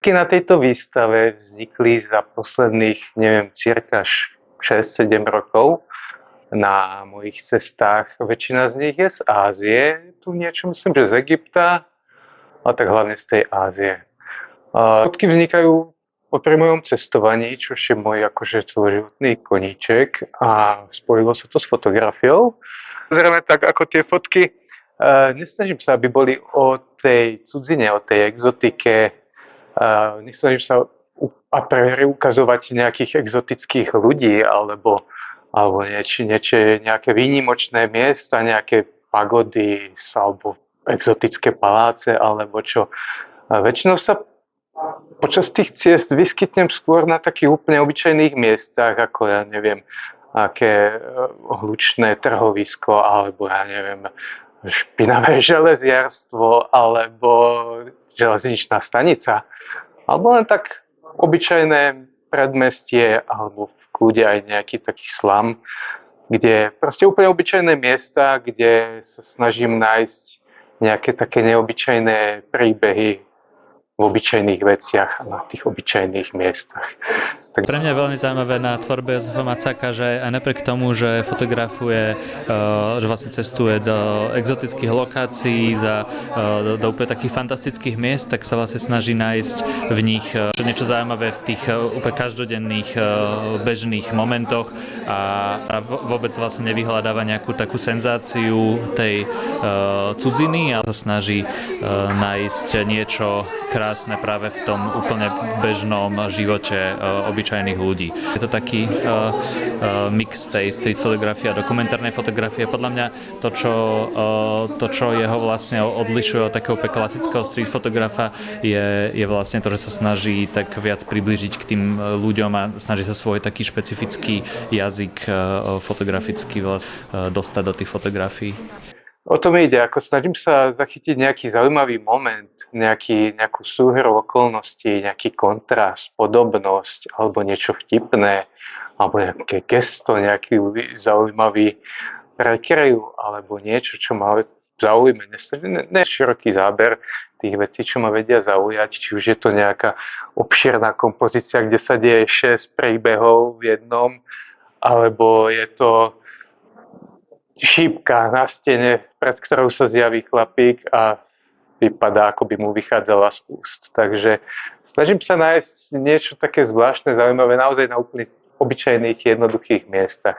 Fotky na tejto výstave vznikli za posledných, neviem, cirka 6-7 rokov na mojich cestách. Väčšina z nich je z Ázie, tu niečo myslím, že z Egypta, a tak hlavne z tej Ázie. Fotky vznikajú pri mojom cestovaní, čo je môj akože celoživotný koníček a spojilo sa to s fotografiou. Zrejme tak ako tie fotky, nesnažím sa, aby boli o tej cudzine, o tej exotike, nesnažím sa a priori ukazovať nejakých exotických ľudí alebo nejaké výnimočné miesta, nejaké pagody alebo exotické paláce alebo čo. Väčšinou sa počas tých ciest vyskytnem skôr na takých úplne obyčajných miestach, ako ja neviem, aké hlučné trhovisko, alebo ja neviem, špinavé železiarstvo, alebo železničná stanica. Alebo len tak obyčajné predmestie, alebo v kľude aj nejaký taký slam, kde proste úplne obyčajné miesta, kde sa snažím nájsť nejaké také neobyčajné príbehy v obyčajných veciach a na tých obyčajných miestach. Pre mňa je veľmi zaujímavé na tvorbe Jozefa Macáka, že aj napriek tomu, že fotografuje, že vlastne cestuje do exotických lokácií, do úplne takých fantastických miest, tak sa vlastne snaží nájsť v nich niečo zaujímavé v tých úplne každodenných bežných momentoch a vôbec vlastne nevyhľadáva nejakú takú senzáciu tej cudziny, ale sa snaží nájsť niečo krásne práve v tom úplne bežnom živote obyčajných ľudí. Je to taký mix tej street fotografie a dokumentárnej fotografie. Podľa mňa to, čo jeho vlastne odlišuje od takého klasického street fotografa, je vlastne to, že sa snaží tak viac priblížiť k tým ľuďom a snaží sa svoj taký špecifický jazyk fotografický dostať do tých fotografií. O tom ide, ako snažím sa zachytiť nejaký zaujímavý moment, nejakú súhru okolností, nejaký kontrast, podobnosť, alebo niečo vtipné, alebo nejaké gesto, nejaký zaujímavý prekryv, alebo niečo, čo ma zaujíme. Ne široký záber tých vecí, čo ma vedia zaujať, či už je to nejaká obširná kompozícia, kde sa deje 6 príbehov v jednom, alebo je to šípka na stene, pred ktorou sa zjaví chlapík a vypadá, ako by mu vychádzala z úst. Takže snažím sa nájsť niečo také zvláštne, zaujímavé naozaj na úplne obyčajných, jednoduchých miestach.